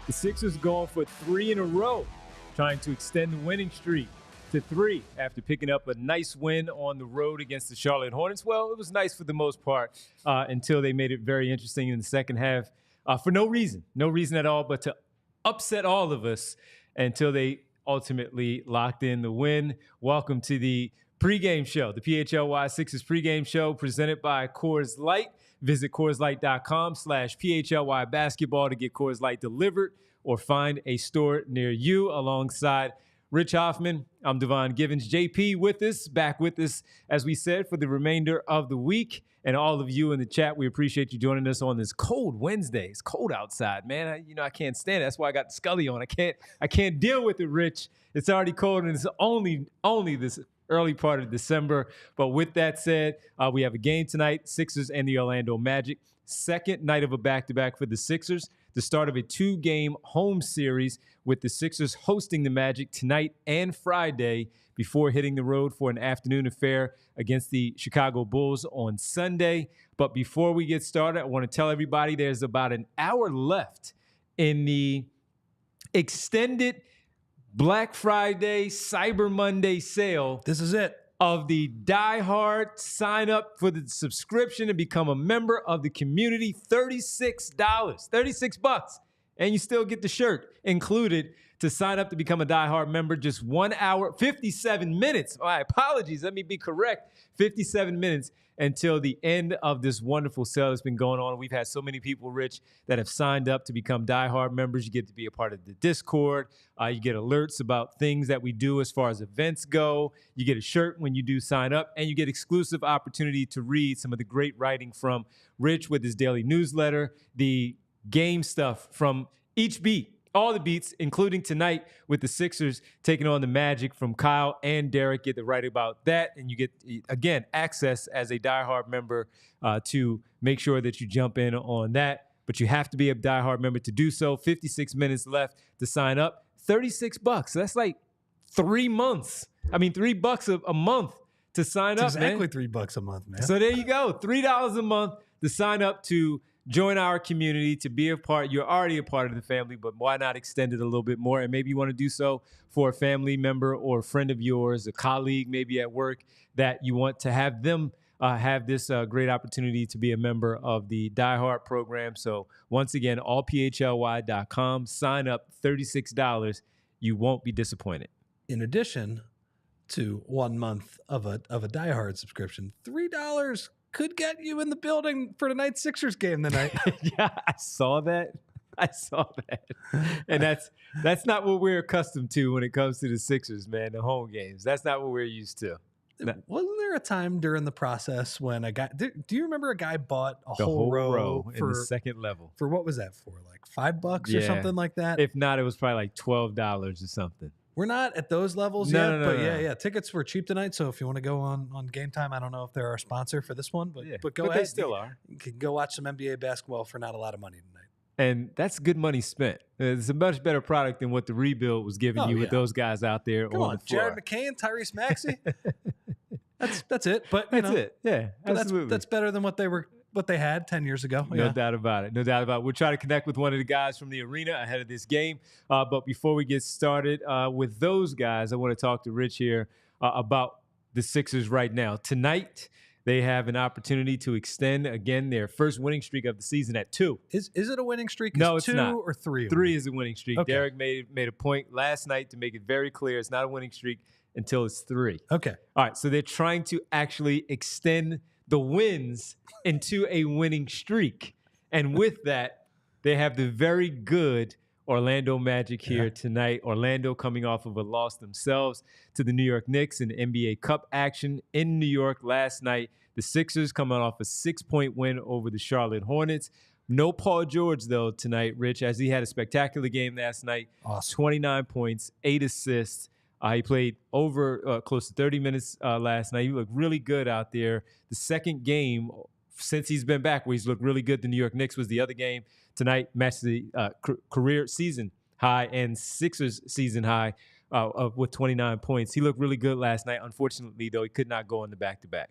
The Sixers going for 3 in a row, trying to extend the winning streak to 3 after picking up a nice win on the road against the Charlotte Hornets. Well, it was nice for the most part until they made it very interesting in the second half for no reason at all, but to upset all of us until they ultimately locked in the win. Welcome to the pregame show, the PHLY Sixers pregame show presented by Coors Light. Visit CoorsLight.com/PHLY basketball to get Coors Light delivered or find a store near you. Alongside Rich Hoffman, I'm Devon Givens. JP back with us, as we said, for the remainder of the week. And all of you in the chat, we appreciate you joining us on this cold Wednesday. It's cold outside, man. I can't stand it. That's why I got the Scully on. I can't deal with it, Rich. It's already cold, and it's only this early part of December. But with that said, we have a game tonight, Sixers and the Orlando Magic. Second night of a back-to-back for the Sixers. The start of a 2-game home series with the Sixers hosting the Magic tonight and Friday before hitting the road for an afternoon affair against the Chicago Bulls on Sunday. But before we get started, I want to tell everybody there's about an hour left in the extended Black Friday, Cyber Monday sale. This is it. Of the Die Hard. Sign up for the subscription and become a member of the community. $36, $36. And you still get the shirt included to sign up to become a Die Hard member. Just 1 hour, 57 minutes. My apologies. Let me be correct. 57 minutes until the end of this wonderful sale that's been going on. We've had so many people, Rich, that have signed up to become Die Hard members. You get to be a part of the Discord. You get alerts about things that we do as far as events go. You get a shirt when you do sign up, and you get exclusive opportunity to read some of the great writing from Rich with his daily newsletter, the game stuff from each beat. All the beats, including tonight with the Sixers taking on the Magic from Kyle and Derek. Get to write about that. And you get, again, access as a Die Hard member to make sure that you jump in on that. But you have to be a Die Hard member to do so. 56 minutes left to sign up. $36. That's like 3 months. I mean, $3 a month to sign up, exactly, man. $3 a month, man. So there you go. $3 a month to sign up to join our community, to be a part. You're already a part of the family, but why not extend it a little bit more? And maybe you want to do so for a family member or a friend of yours, a colleague maybe at work, that you want to have them have this great opportunity to be a member of the Die Hard program. So once again, allphly.com. Sign up, $36. You won't be disappointed. In addition to 1 month of a Die Hard subscription, $3 could get you in the building for tonight's Sixers game tonight. Yeah, I saw that. And that's not what we're accustomed to when it comes to the Sixers, man, the home games. That's not what we're used to. Wasn't there a time during the process when a guy, do you remember a guy bought the whole row in the second level? For what was that for? Like $5 or something like that? If not, it was probably like $12 or something. We're not at those levels yet, No. Yeah. Tickets were cheap tonight, so if you want to go on Game Time, I don't know if they're our sponsor for this one, but go ahead. They still are. You can go watch some NBA basketball for not a lot of money tonight. And that's good money spent. It's a much better product than what the rebuild was giving you with those guys out there on the floor. Jared McCain, Tyrese Maxey. That's it. But that's it. Yeah, absolutely. That's better than what they had 10 years ago. No doubt about it. We'll try to connect with one of the guys from the arena ahead of this game. But before we get started with those guys, I want to talk to Rich here about the Sixers right now. Tonight, they have an opportunity to extend, again, their first winning streak of the season at 2. Is it a winning streak? No, it's 2 not. Or 3? 3 is a winning streak. Okay. Derek made a point last night to make it very clear it's not a winning streak until it's 3. Okay. All right, so they're trying to actually extend the wins into a winning streak. And with that, they have the very good Orlando Magic here tonight. Orlando coming off of a loss themselves to the New York Knicks in NBA Cup action in New York last night. The Sixers coming off a 6-point win over the Charlotte Hornets. No Paul George, though, tonight, Rich, as he had a spectacular game last night. Awesome. 29 points, 8 assists. He played over close to 30 minutes last night. He looked really good out there. The second game since he's been back where he's looked really good, the New York Knicks was the other game. Tonight matched the career season high and Sixers season high with 29 points. He looked really good last night. Unfortunately, though, he could not go on the back-to-back.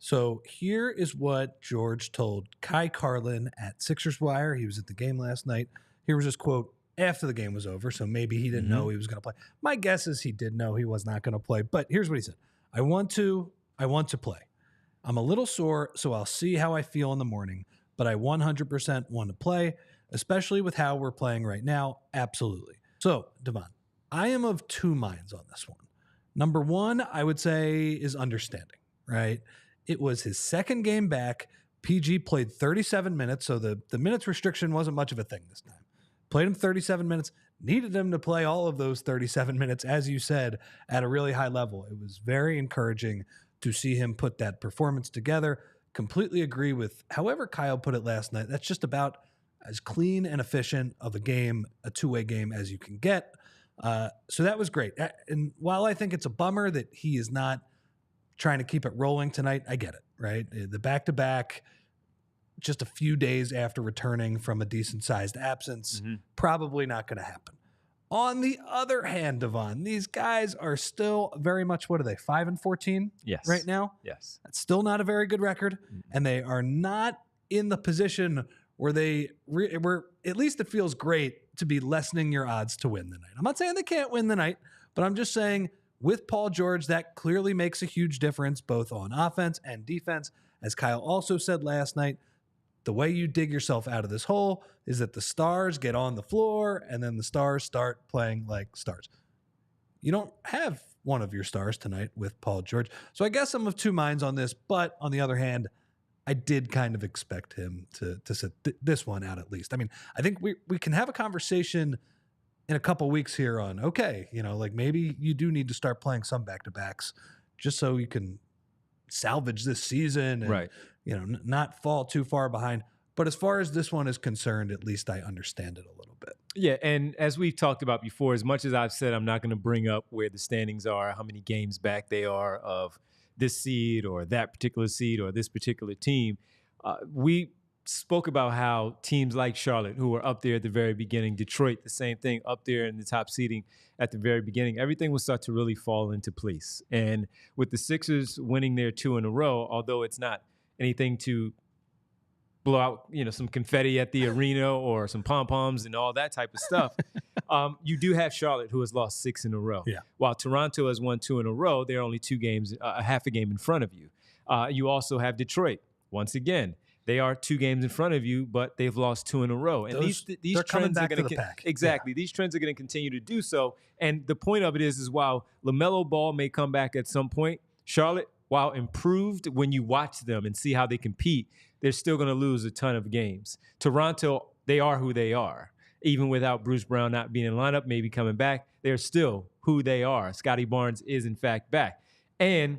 So here is what George told Kai Carlin at Sixers Wire. He was at the game last night. Here was his quote after the game was over, so maybe he didn't know he was going to play. My guess is he did know he was not going to play, but here's what he said. I want to play. I'm a little sore, so I'll see how I feel in the morning, but I 100% want to play, especially with how we're playing right now. Absolutely. So, Devon, I am of two minds on this one. Number one, I would say is understanding, right? It was his second game back. PG played 37 minutes, so the minutes restriction wasn't much of a thing this time. Played him 37 minutes, needed him to play all of those 37 minutes, as you said, at a really high level. It was very encouraging to see him put that performance together. Completely agree with however Kyle put it last night. That's just about as clean and efficient of a game, a two-way game as you can get. So that was great. And while I think it's a bummer that he is not trying to keep it rolling tonight, I get it, right? The back-to-back, just a few days after returning from a decent-sized absence, probably not going to happen. On the other hand, Devon, these guys are still very much, what are they, 5-14 right now? Yes. That's still not a very good record, and they are not in the position where where at least it feels great to be lessening your odds to win the night. I'm not saying they can't win the night, but I'm just saying with Paul George, that clearly makes a huge difference both on offense and defense. As Kyle also said last night, the way you dig yourself out of this hole is that the stars get on the floor and then the stars start playing like stars. You don't have one of your stars tonight with Paul George. So I guess I'm of two minds on this, but on the other hand, I did kind of expect him to sit this one out at least. I mean, I think we can have a conversation in a couple weeks here on, okay, like maybe you do need to start playing some back-to-backs just so you can salvage this season and, not fall too far behind. But as far as this one is concerned, at least I understand it a little bit. Yeah, and as we've talked about before, as much as I've said I'm not going to bring up where the standings are, how many games back they are of this seed or that particular seed or this particular team, we spoke about how teams like Charlotte, who were up there at the very beginning, Detroit, the same thing, up there in the top seeding at the very beginning, everything will start to really fall into place. And with the Sixers winning their 2 in a row, although it's not anything to blow out, some confetti at the arena or some pom-poms and all that type of stuff, you do have Charlotte, who has lost 6 in a row. Yeah. While Toronto has won 2 in a row, they're only 2 games, a half a game in front of you. You also have Detroit. Once again, they are 2 games in front of you, but they've lost 2 in a row. And these trends are going to exactly. These trends are going to continue to do so. And the point of it is while LaMelo Ball may come back at some point, Charlotte, while improved when you watch them and see how they compete, they're still going to lose a ton of games. Toronto, they are who they are. Even without Bruce Brown not being in lineup, maybe coming back, they're still who they are. Scotty Barnes is, in fact, back. And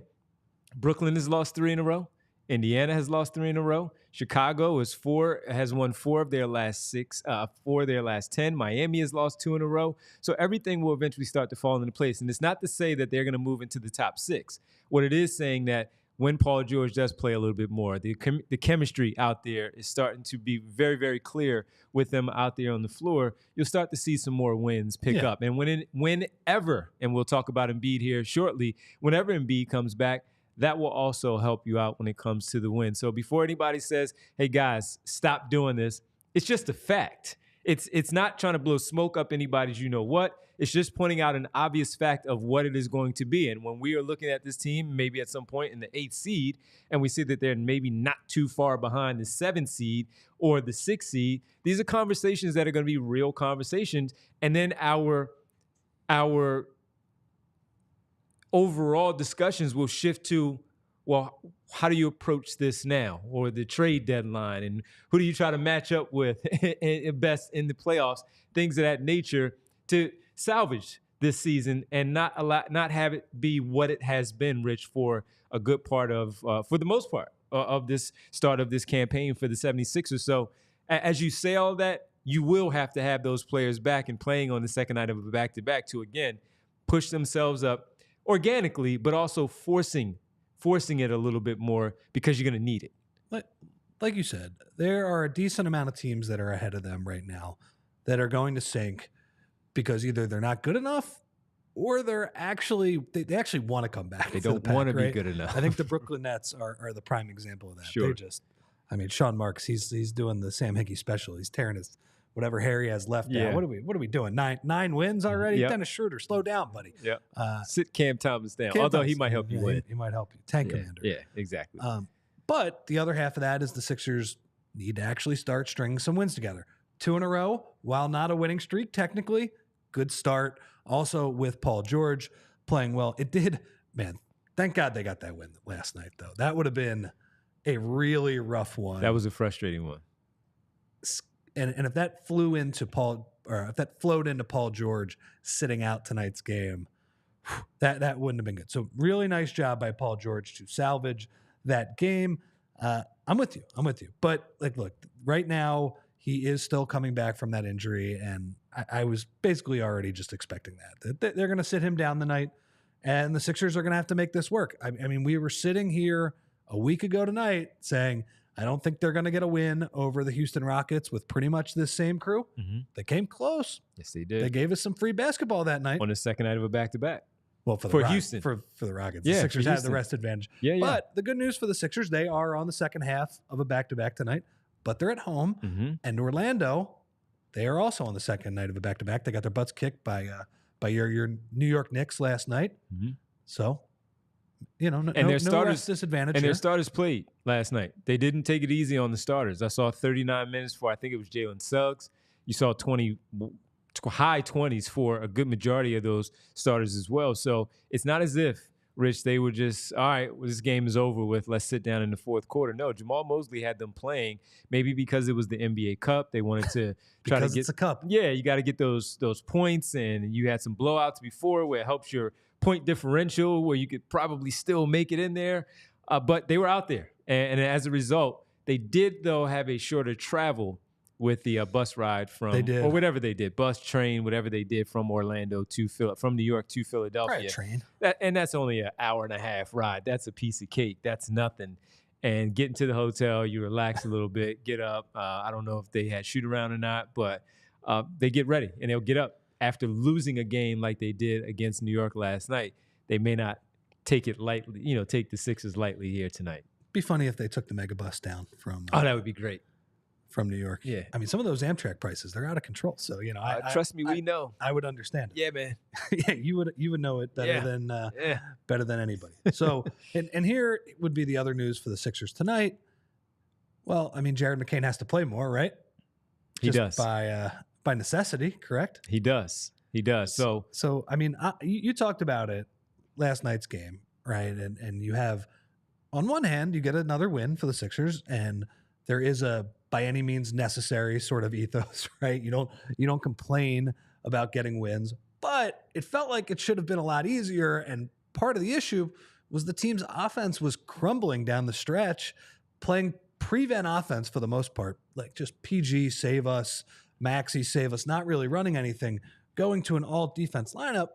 Brooklyn has lost 3 in a row. Indiana has lost 3 in a row. Chicago has won 4 of their last 6, 4 of their last 10. Miami has lost 2 in a row. So everything will eventually start to fall into place. And it's not to say that they're going to move into the top 6. What it is saying that when Paul George does play a little bit more, the chemistry out there is starting to be very, very clear with them out there on the floor. You'll start to see some more wins pick up. And whenever, and we'll talk about Embiid here shortly, whenever Embiid comes back, that will also help you out when it comes to the win. So before anybody says, hey, guys, stop doing this, it's just a fact. It's not trying to blow smoke up anybody's you-know-what. It's just pointing out an obvious fact of what it is going to be. And when we are looking at this team, maybe at some point in the 8th seed, and we see that they're maybe not too far behind the 7th seed or the 6th seed, these are conversations that are going to be real conversations. And then our overall discussions will shift to, well, how do you approach this now, or the trade deadline, and who do you try to match up with best in the playoffs, things of that nature, to salvage this season and not have it be what it has been, Rich, for a good part of, for the most part, of this start of this campaign for the 76ers. So as you say all that, you will have to have those players back and playing on the second night of a back-to-back to, again, push themselves up organically, but also forcing it a little bit more, because you're going to need it. Like you said, there are a decent amount of teams that are ahead of them right now that are going to sink because either they're not good enough or they actually want to come back. They don't want to be good enough. I think the Brooklyn Nets are the prime example of that. Sure. Sean Marks, he's doing the Sam Hinkie special. He's tearing his whatever hair he has left out. What are we doing? Nine wins already? Yep. Dennis Schroeder, slow down, buddy. Yeah. Sit Cam Thomas down. Although he might help you win. He might help you. Tank commander. Yeah, exactly. But the other half of that is the Sixers need to actually start stringing some wins together. 2 in a row, while not a winning streak technically, good start. Also with Paul George playing well. It did, man, thank God they got that win last night, though. That would have been a really rough one. That was a frustrating one. And if that flowed into Paul George sitting out tonight's game, that wouldn't have been good. So really nice job by Paul George to salvage that game. I'm with you. But look, right now he is still coming back from that injury, and I was basically already just expecting that they're going to sit him down tonight, and the Sixers are going to have to make this work. I mean, we were sitting here a week ago tonight saying, I don't think they're going to get a win over the Houston Rockets with pretty much this same crew. Mm-hmm. They came close. Yes, they did. They gave us some free basketball that night. On the second night of a back-to-back. Well, for Houston. For the Rockets. Yeah, the Sixers had the rest advantage. Yeah. But the good news for the Sixers, they are on the second half of a back-to-back tonight, but they're at home. Mm-hmm. And Orlando, they are also on the second night of a back-to-back. They got their butts kicked by your New York Knicks last night. Mm-hmm. So, their starters disadvantage. And their starters played last night. They didn't take it easy on the starters. I saw 39 minutes for, I think it was Jalen Suggs. You saw high 20s for a good majority of those starters as well. So it's not as if, Rich, they were just, all right, well, this game is over with. Let's sit down in the fourth quarter. No, Jamal Mosley had them playing, maybe because it was the NBA Cup. They wanted to try to get it's a cup. Yeah, you got to get those points, and you had some blowouts before where it helps your point differential, where you could probably still make it in there. But they were out there. And as a result, they did, though, have a shorter travel with the bus ride from, or whatever they did, bus, train, whatever they did from Orlando from New York to Philadelphia. Right, train. And that's only an hour and a half ride. That's a piece of cake. That's nothing. And getting to the hotel, you relax a little bit, get up. I don't know if they had shoot around or not, but they get ready and they'll get up after losing a game like they did against New York last night. They may not take it lightly, take the Sixers lightly here tonight. Be funny if they took the mega bus down from. That would be great. From New York. Yeah. I mean, some of those Amtrak prices, they're out of control. So, trust me, we know. I would understand it. Yeah, man. Yeah, you would know it better than anybody. So, and here would be the other news for the Sixers tonight. Well, I mean, Jared McCain has to play more, right? He does. By necessity, correct? He does. So I mean, you talked about it last night's game, right? And you have, on one hand, you get another win for the Sixers, and there is a by any means necessary sort of ethos, right? You don't complain about getting wins, but it felt like it should have been a lot easier. And part of the issue was the team's offense was crumbling down the stretch, playing prevent offense for the most part, like just PG save us, Maxey save us, not really running anything, going to an all defense lineup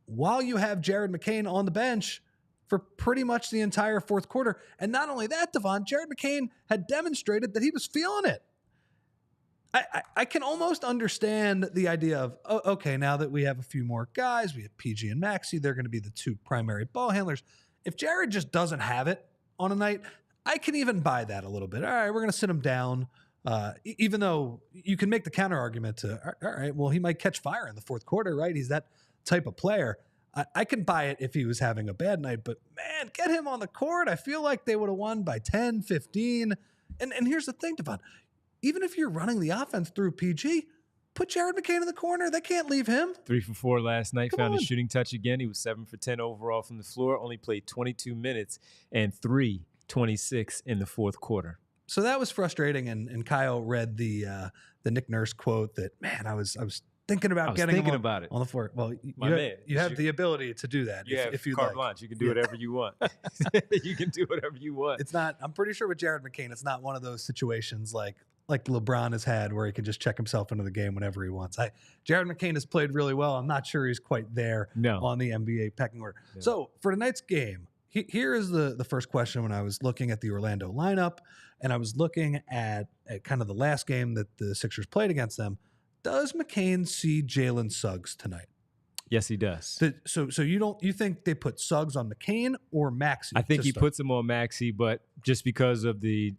while you have Jared McCain on the bench for pretty much the entire fourth quarter. And not only that, Devon, Jared McCain had demonstrated that he was feeling it. I can almost understand the idea of, okay, now that we have a few more guys, we have PG and Maxey, they're going to be the two primary ball handlers. If Jared just doesn't have it on a night, I can even buy that a little bit. All right, we're going to sit him down, even though you can make the counter argument to, all right, well, he might catch fire in the fourth quarter, right? He's that type of player. I can buy it if he was having a bad night, but man, get him on the court. I feel like they would have won by 10, 15. And here's the thing, Devon. Even if you're running the offense through PG, Put Jared McCain in the corner. They can't leave him. 3 for 4 last night. Come Found on. a shooting touch again. He was 7 for 10 overall from the floor. Only played 22 minutes and 3:26 in the fourth quarter. So that was frustrating. And Kyle read the Nick Nurse quote that, man, I was thinking about getting him about it on the floor. Well, you have the ability to do that. You have if you carte like. blanche. You can do whatever you want. You can do whatever you want. It's not. I'm pretty sure with Jared McCain, it's not one of those situations like LeBron has had where he can just check himself into the game whenever he wants. Jared McCain has played really well. I'm not sure he's quite there on the NBA pecking order. No. So for tonight's game, here is the first question when I was looking at the Orlando lineup and I was looking at kind of the last game that the Sixers played against them. Does McCain see Jalen Suggs tonight? Yes, he does. So you think they put Suggs on McCain or Maxey? I think he puts him on Maxey, but just because of the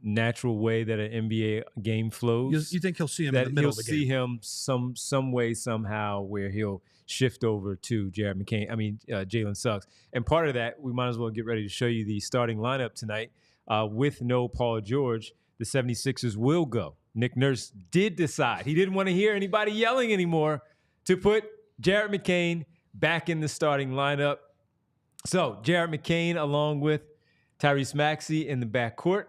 natural way that an NBA game flows, you think he'll see him in the middle of the game? You'll see him some way, somehow, where he'll shift over to Jalen Suggs. And part of that, we might as well get ready to show you the starting lineup tonight. With no Paul George, the 76ers will go. Nick Nurse did decide. He didn't want to hear anybody yelling anymore to put Jared McCain back in the starting lineup. So Jared McCain along with Tyrese Maxey in the backcourt.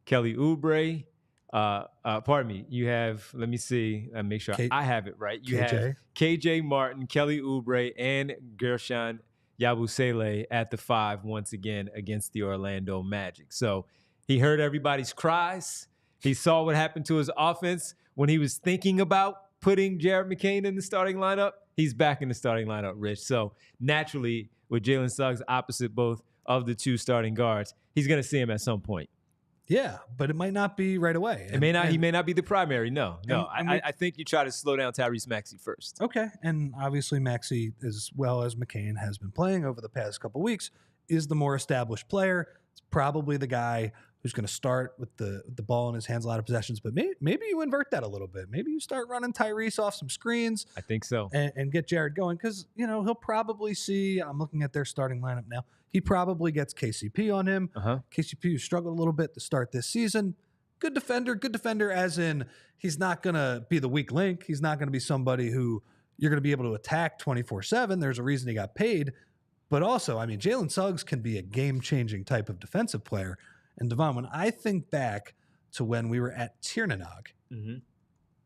Kelly Oubre, pardon me, you have, let me see, make sure I have it right. You have KJ Martin, Kelly Oubre, and Gershon Yabusele at the 5 once again against the Orlando Magic. So he heard everybody's cries. He saw what happened to his offense when he was thinking about putting Jared McCain in the starting lineup. He's back in the starting lineup, Rich. So naturally, with Jalen Suggs opposite both of the two starting guards, he's going to see him at some point. Yeah, but it might not be right away. He may not be the primary. No. I think you try to slow down Tyrese Maxey first. Okay, and obviously Maxey, as well as McCain has been playing over the past couple of weeks, is the more established player. It's probably the guy who's going to start with the ball in his hands a lot of possessions. But maybe you invert that a little bit. Maybe you start running Tyrese off some screens. I think so. And get Jared going because, he'll probably see, I'm looking at their starting lineup now, he probably gets KCP on him. KCP who struggled a little bit to start this season. Good defender as in he's not going to be the weak link. He's not going to be somebody who you're going to be able to attack 24/7. There's a reason he got paid. But also, Jalen Suggs can be a game-changing type of defensive player. And Devon, when I think back to when we were at Tiernanog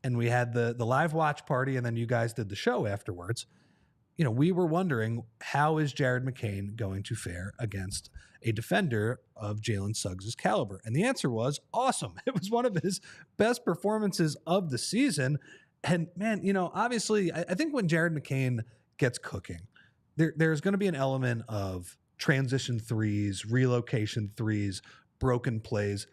and we had the live watch party and then you guys did the show afterwards, we were wondering, how is Jared McCain going to fare against a defender of Jalen Suggs' caliber? And the answer was awesome. It was one of his best performances of the season. And man, obviously, I think when Jared McCain gets cooking, there's going to be an element of transition threes, relocation threes, broken plays.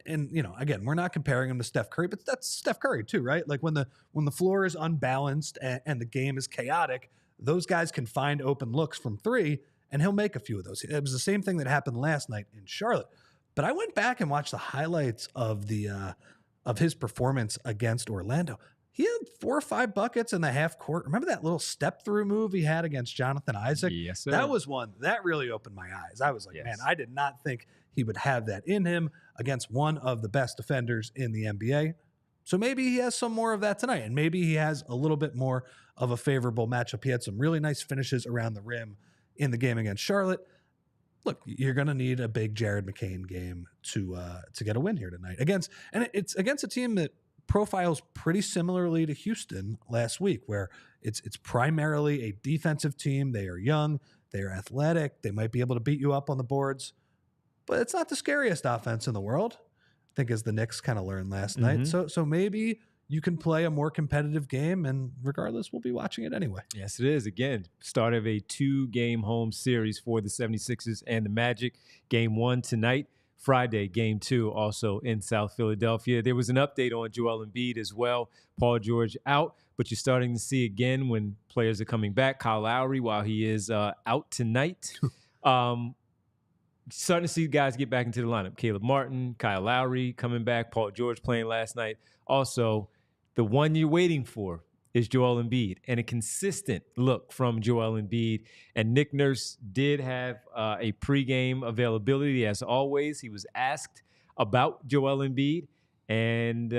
And again, we're not comparing him to Steph Curry, but that's Steph Curry too, right? Like when the floor is unbalanced and the game is chaotic, those guys can find open looks from three, and he'll make a few of those. It was the same thing that happened last night in Charlotte. But I went back and watched the highlights of his performance against Orlando. He had 4 or 5 buckets in the half court. Remember that little step through move he had against Jonathan Isaac? Yes, sir. That was one that really opened my eyes. I was like, man, I did not think he would have that in him against one of the best defenders in the NBA. So maybe he has some more of that tonight, and maybe he has a little bit more of a favorable matchup. He had some really nice finishes around the rim in the game against Charlotte. Look, you're going to need a big Jared McCain game to get a win here tonight. It's against a team that profiles pretty similarly to Houston last week, where it's primarily a defensive team. They are young, they are athletic, they might be able to beat you up on the boards, but it's not the scariest offense in the world, I think, as the Knicks kind of learned last night. So maybe you can play a more competitive game, and regardless, we'll be watching it anyway. Yes, it is. Again, start of a 2-game home series for the 76ers and the Magic. Game 1 tonight. Friday, game 2, also in South Philadelphia. There was an update on Joel Embiid as well. Paul George out, but you're starting to see again when players are coming back. Kyle Lowry, while he is out tonight, starting to see guys get back into the lineup. Caleb Martin, Kyle Lowry coming back. Paul George playing last night. Also, the one you're waiting for is Joel Embiid, and a consistent look from Joel Embiid. And Nick Nurse did have a pregame availability. As always, he was asked about Joel Embiid, And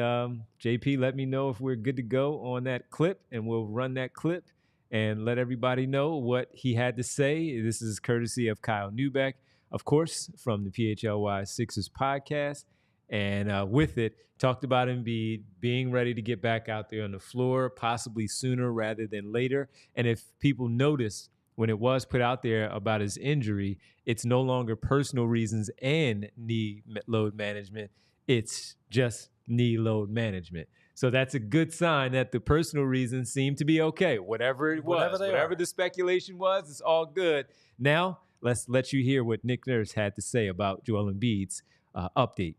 JP, let me know if we're good to go on that clip, and we'll run that clip and let everybody know what he had to say. This is courtesy of Kyle Newbeck, of course, from the PHLY Sixers podcast. And with it, talked about Embiid being ready to get back out there on the floor, possibly sooner rather than later. And if people notice, when it was put out there about his injury, it's no longer personal reasons and knee load management. It's just knee load management. So that's a good sign that the personal reasons seem to be okay. Whatever it was, whatever the speculation was, it's all good. Now, let's let you hear what Nick Nurse had to say about Joel Embiid's update.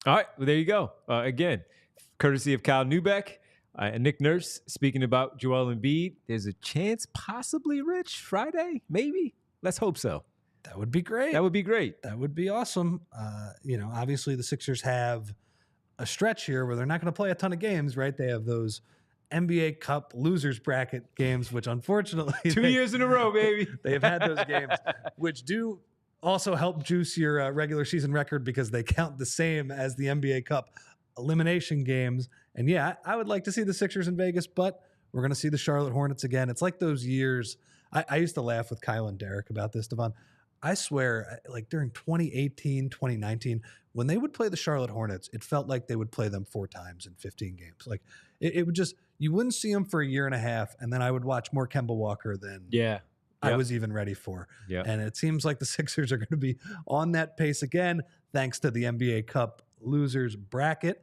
All right, well, there you go. Again, courtesy of Kyle Newbeck and Nick Nurse speaking about Joel Embiid. There's a chance, possibly, Rich, Friday, maybe. Let's hope so. That would be great. That would be great. That would be awesome. Obviously the Sixers have a stretch here where they're not going to play a ton of games, right? They have those NBA Cup losers bracket games, which unfortunately 2 years in a row, baby. They've had those games, which do also help juice your regular season record because they count the same as the NBA Cup elimination games. And yeah, I would like to see the Sixers in Vegas, but we're going to see the Charlotte Hornets again. It's like those years. I used to laugh with Kyle and Derek about this, Devon. I swear, like during 2018, 2019, when they would play the Charlotte Hornets, it felt like they would play them 4 times in 15 games. Like it would just, you wouldn't see them for a year and a half, and then I would watch more Kemba Walker than I was even ready for. And it seems like the Sixers are going to be on that pace again, thanks to the NBA Cup losers bracket.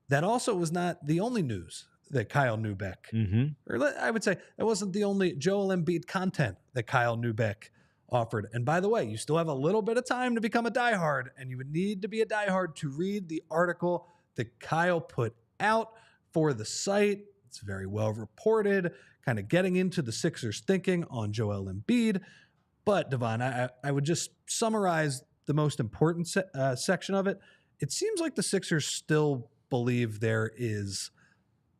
That also was not the only news that Kyle Newbeck, or I would say it wasn't the only Joel Embiid content that Kyle Newbeck offered. And by the way, you still have a little bit of time to become a diehard, and you would need to be a diehard to read the article that Kyle put out for the site. It's very well reported, kind of getting into the Sixers' thinking on Joel Embiid. But Devon, I would just summarize the most important section of it. It seems like the Sixers still believe there is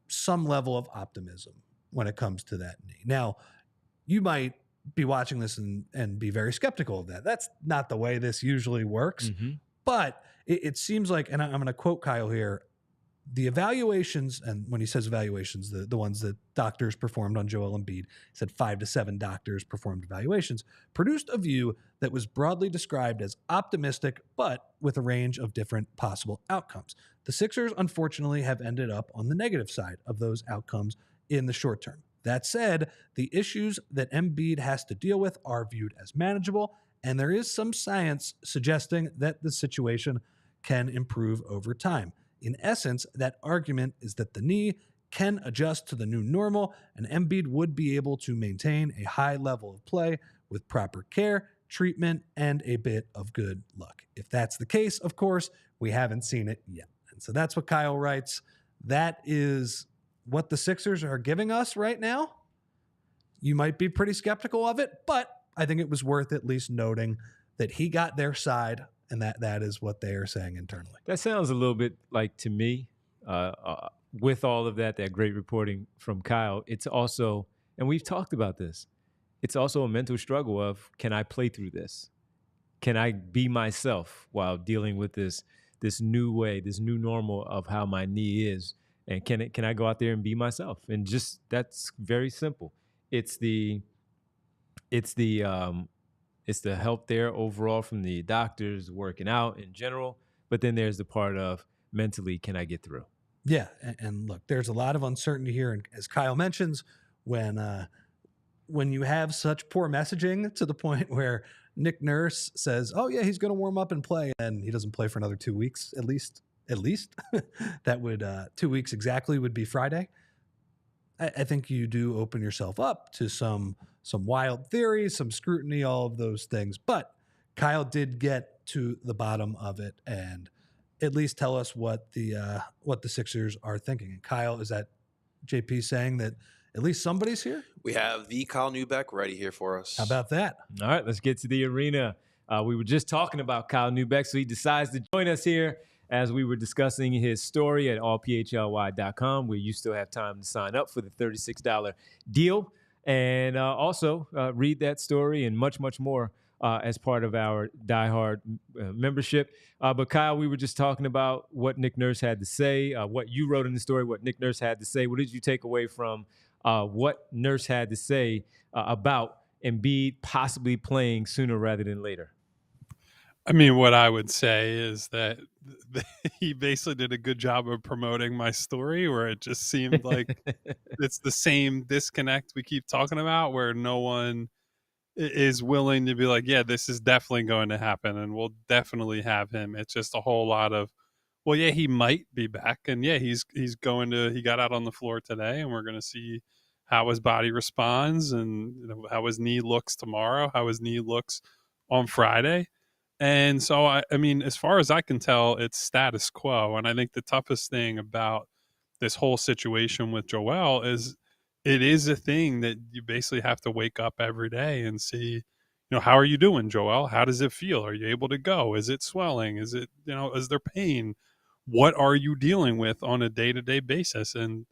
some level of optimism when it comes to that knee. Now, you might be watching this and be very skeptical of that. That's not the way this usually works. But it seems like, and I'm going to quote Kyle here, the evaluations, and when he says evaluations, the ones that doctors performed on Joel Embiid, he said 5 to 7 doctors performed evaluations, produced a view that was broadly described as optimistic, but with a range of different possible outcomes. The Sixers, unfortunately, have ended up on the negative side of those outcomes in the short term. That said, the issues that Embiid has to deal with are viewed as manageable, and there is some science suggesting that the situation can improve over time. In essence, that argument is that the knee can adjust to the new normal, and Embiid would be able to maintain a high level of play with proper care, treatment, and a bit of good luck. If that's the case, of course, we haven't seen it yet. And so that's what Kyle writes. That is what the Sixers are giving us right now. You might be pretty skeptical of it, but I think it was worth at least noting that he got their side, and that is what they are saying internally. That sounds a little bit like, to me, with all of that great reporting from Kyle, it's also, and we've talked about this, it's also a mental struggle of, can I play through this? Can I be myself while dealing with this new way, this new normal of how my knee is? And can I go out there and be myself? And just, that's very simple. It's the help there overall from the doctors, working out in general. But then there's the part of mentally, can I get through? Yeah. And look, there's a lot of uncertainty here. And as Kyle mentions, when you have such poor messaging to the point where Nick Nurse says, oh yeah, he's going to warm up and play, and he doesn't play for another 2 weeks, at least that would 2 weeks exactly would be Friday. I think you do open yourself up to some wild theories, some scrutiny, all of those things. But Kyle did get to the bottom of it and at least tell us what the Sixers are thinking. And Kyle, is that JP saying that at least somebody's here. We have the Kyle Newbeck ready here for us. How about that? All right, let's get to the arena. We were just talking about Kyle Newbeck, so he decides to join us here as we were discussing his story at allphly.com, where you still have time to sign up for the $36 deal and also read that story and much, much more as part of our diehard membership. But Kyle, we were just talking about what Nick Nurse had to say, what you wrote in the story, what Nick Nurse had to say. What did you take away from what Nurse had to say about Embiid possibly playing sooner rather than later? I mean, what I would say is that he basically did a good job of promoting my story, where it just seemed like it's the same disconnect we keep talking about, where no one is willing to be like, yeah, this is definitely going to happen and we'll definitely have him. It's just a whole lot of, well, yeah, he might be back, and yeah, he got out on the floor today, and we're going to see how his body responds, and how his knee looks tomorrow, how his knee looks on Friday. And so, I mean, as far as I can tell, it's status quo. And I think the toughest thing about this whole situation with Joel is it is a thing that you basically have to wake up every day and see, how are you doing, Joel? How does it feel? Are you able to go? Is it swelling? Is it, is there pain? What are you dealing with on a day-to-day basis? And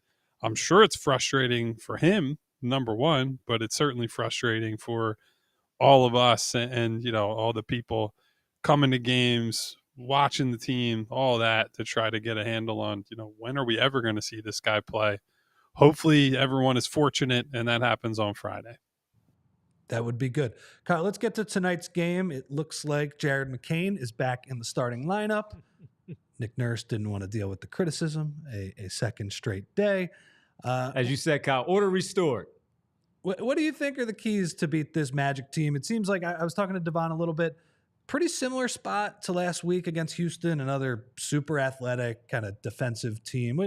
I'm sure it's frustrating for him, number one, but it's certainly frustrating for all of us and all the people coming to games, watching the team, all that, to try to get a handle on, when are we ever going to see this guy play? Hopefully everyone is fortunate and that happens on Friday. That would be good. Kyle, let's get to tonight's game. It looks like Jared McCain is back in the starting lineup. Nick Nurse didn't want to deal with the criticism a second straight day. As you said, Kyle, order restored. What do you think are the keys to beat this Magic team? It seems like I was talking to Devon a little bit. Pretty similar spot to last week against Houston, another super athletic kind of defensive team.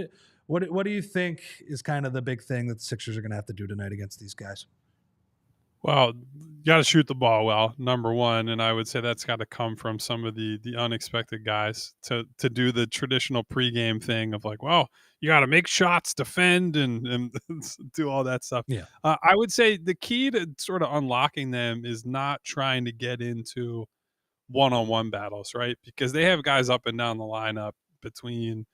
What do you think is kind of the big thing that the Sixers are going to have to do tonight against these guys? Well, you got to shoot the ball well, number one, and I would say that's got to come from some of the unexpected guys to do the traditional pregame thing of like, well, you got to make shots, defend, and do all that stuff. Yeah, I would say the key to sort of unlocking them is not trying to get into one-on-one battles, right? Because they have guys up and down the lineup between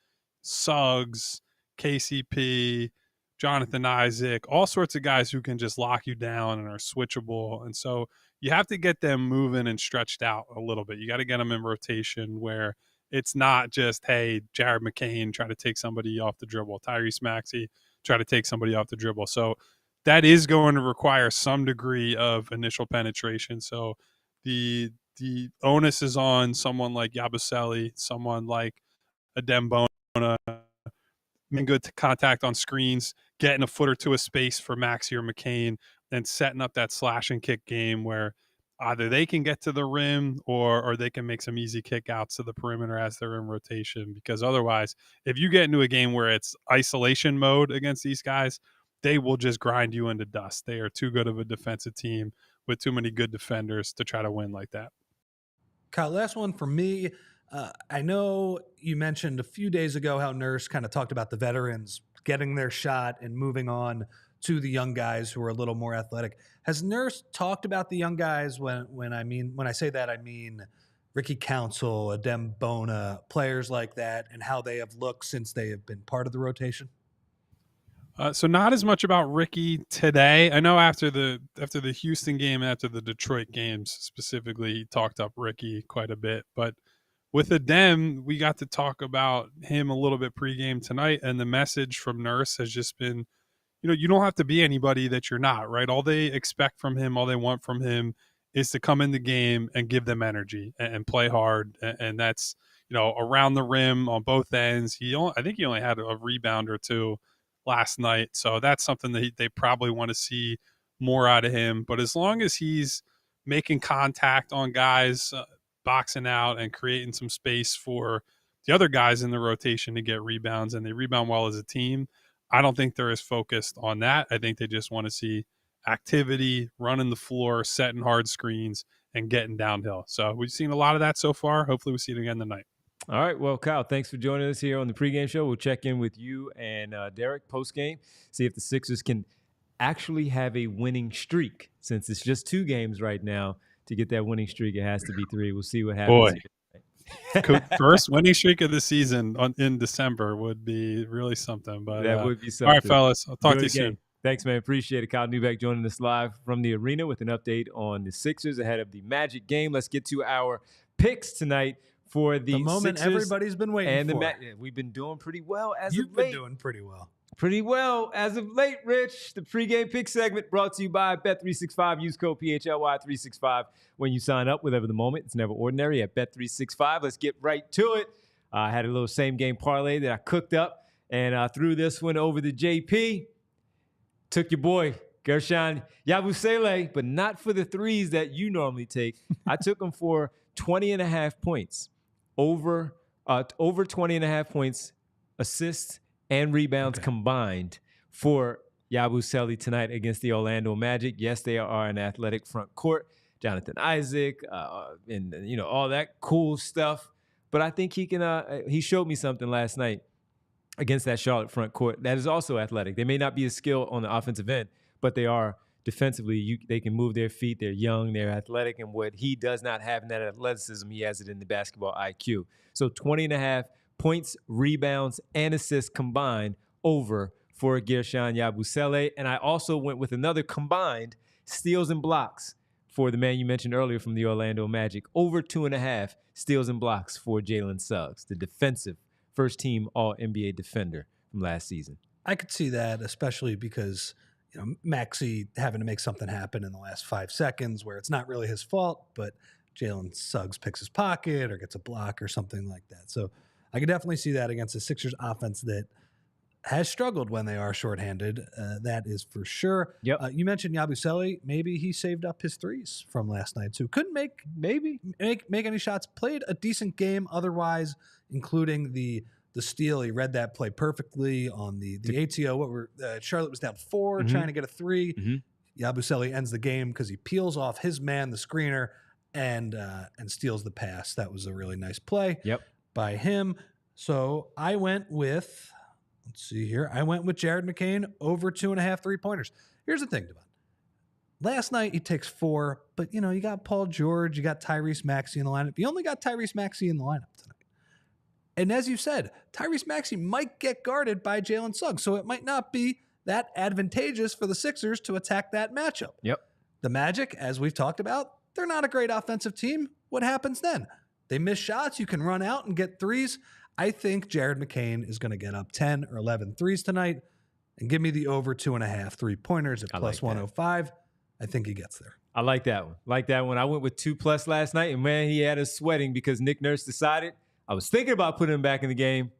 Suggs, KCP, Jonathan Isaac, all sorts of guys who can just lock you down and are switchable. And so you have to get them moving and stretched out a little bit. You got to get them in rotation where it's not just, hey, Jared McCain try to take somebody off the dribble, Tyrese Maxey try to take somebody off the dribble. So that is going to require some degree of initial penetration. So the onus is on someone like Yabusele, someone like Adem Bona, making good contact on screens, getting a foot or two of space for Maxey or McCain, and setting up that slash and kick game where either they can get to the rim or they can make some easy kick outs to the perimeter as they're in rotation. Because otherwise, if you get into a game where it's isolation mode against these guys, they will just grind you into dust. They are too good of a defensive team with too many good defenders to try to win like that. Kyle, last one for me. I know you mentioned a few days ago how Nurse kind of talked about the veterans getting their shot and moving on to the young guys who are a little more athletic. Has Nurse talked about the young guys when I say that, I mean Ricky Council, Adem Bona, players like that, and how they have looked since they have been part of the rotation? So not as much about Ricky today. I know after the Houston game, after the Detroit games specifically, he talked up Ricky quite a bit. But with Adem, we got to talk about him a little bit pregame tonight, and the message from Nurse has just been, you don't have to be anybody that you're not, right? All they expect from him, all they want from him is to come in the game and give them energy and play hard. And that's, around the rim on both ends. I think he only had a rebound or two last night. So that's something that they probably want to see more out of him. But as long as he's making contact on guys, boxing out and creating some space for the other guys in the rotation to get rebounds, and they rebound well as a team, I don't think they're as focused on that. I think they just want to see activity, running the floor, setting hard screens, and getting downhill. So we've seen a lot of that so far. Hopefully we see it again tonight. All right. Well, Kyle, thanks for joining us here on the pregame show. We'll check in with you and Derek post-game, see if the Sixers can actually have a winning streak. Since it's just 2 games right now, to get that winning streak, it has to be 3. We'll see what happens. First winning streak of the season in December would be really something. But that would be something. All right, fellas. I'll talk to you soon. Thanks, man. Appreciate it. Kyle Newbeck joining us live from the arena with an update on the Sixers ahead of the Magic game. Let's get to our picks tonight for the moment Sixers everybody's been waiting for. We've been doing pretty well as You've of late. been doing pretty well. Pretty well as of late, Rich. The pregame pick segment brought to you by Bet365. Use code PHLY365 when you sign up. Whatever the moment, it's never ordinary at Bet365. Let's get right to it. I had a little same-game parlay that I cooked up and threw this one over to JP. Took your boy, Gershon Yabusele, but not for the threes that you normally take. I took him for 20.5 points. Over 20.5 points, assists, and rebounds combined for Yabusele tonight against the Orlando Magic. Yes, they are an athletic front court. Jonathan Isaac, and all that cool stuff. But I think he can. He showed me something last night against that Charlotte front court that is also athletic. They may not be as skilled on the offensive end, but they are defensively. They can move their feet. They're young. They're athletic. And what he does not have in that athleticism, he has it in the basketball IQ. So 20.5 points, rebounds, and assists combined over for Gershon Yabusele. And I also went with another combined steals and blocks for the man you mentioned earlier from the Orlando Magic. Over 2.5 steals and blocks for Jalen Suggs, the defensive first-team All-NBA defender from last season. I could see that, especially because Maxey having to make something happen in the last 5 seconds where it's not really his fault, but Jalen Suggs picks his pocket or gets a block or something like that. So I could definitely see that against the Sixers offense that has struggled when they are shorthanded. That is for sure. Yep. You mentioned Yabusele. Maybe he saved up his threes from last night, so couldn't make any shots. Played a decent game otherwise, including the steal. He read that play perfectly on the ATO. Charlotte was down 4, trying to get a 3. Mm-hmm. Yabusele ends the game because he peels off his man, the screener, and steals the pass. That was a really nice play by him. So I went with, let's see here. I went with Jared McCain over 2.5 3-pointers. Here's the thing, Devon. Last night he takes 4, but you got Paul George, you got Tyrese Maxey in the lineup. You only got Tyrese Maxey in the lineup tonight. And as you said, Tyrese Maxey might get guarded by Jalen Suggs, so it might not be that advantageous for the Sixers to attack that matchup. Yep. The Magic, as we've talked about, they're not a great offensive team. What happens then? They miss shots. You can run out and get threes. I think Jared McCain is going to get up 10 or 11 threes tonight and give me the over 2.5 3-pointers at plus 105. I think he gets there. I like that one. I went with 2+ last night, and man, he had us sweating because Nick Nurse decided. I was thinking about putting him back in the game,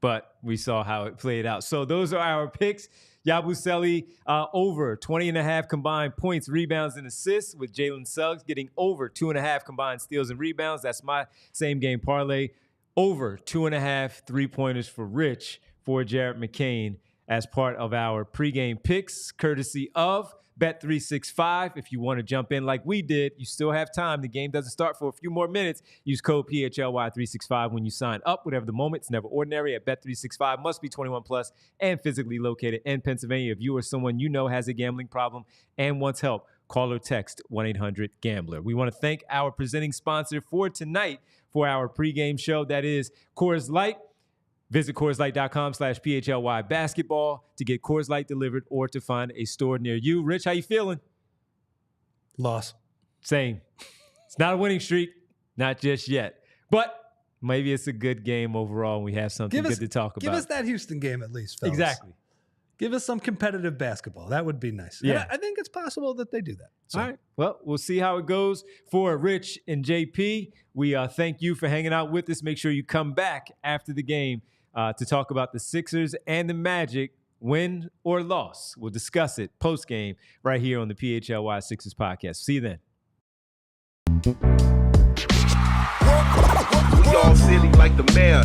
but we saw how it played out. So those are our picks. Yabusele over 20.5 combined points, rebounds, and assists, with Jalen Suggs getting over 2.5 combined steals and rebounds. That's my same game parlay. Over 2.5 3-pointers for Rich for Jared McCain as part of our pregame picks, courtesy of Bet365. If you want to jump in like we did, you still have time. The game doesn't start for a few more minutes. Use code PHLY365 when you sign up. Whatever the moment, it's never ordinary at Bet365. Must be 21 plus and physically located in Pennsylvania. If you or someone you know has a gambling problem and wants help, call or text 1-800-GAMBLER. We want to thank our presenting sponsor for tonight for our pregame show. That is Coors Light. Visit CoorsLight.com/PHLY basketball to get Coors Light delivered or to find a store near you. Rich, how you feeling? Loss. Same. It's not a winning streak. Not just yet. But maybe it's a good game overall and we have something good to talk about. Give us that Houston game at least, fellas. Exactly. Give us some competitive basketball. That would be nice. Yeah. I think it's possible that they do that. So. All right. Well, we'll see how it goes for Rich and JP. We thank you for hanging out with us. Make sure you come back after the game to talk about the Sixers and the Magic, win or loss. We'll discuss it post-game right here on the PHLY Sixers podcast. See you then. We all silly like the mayor.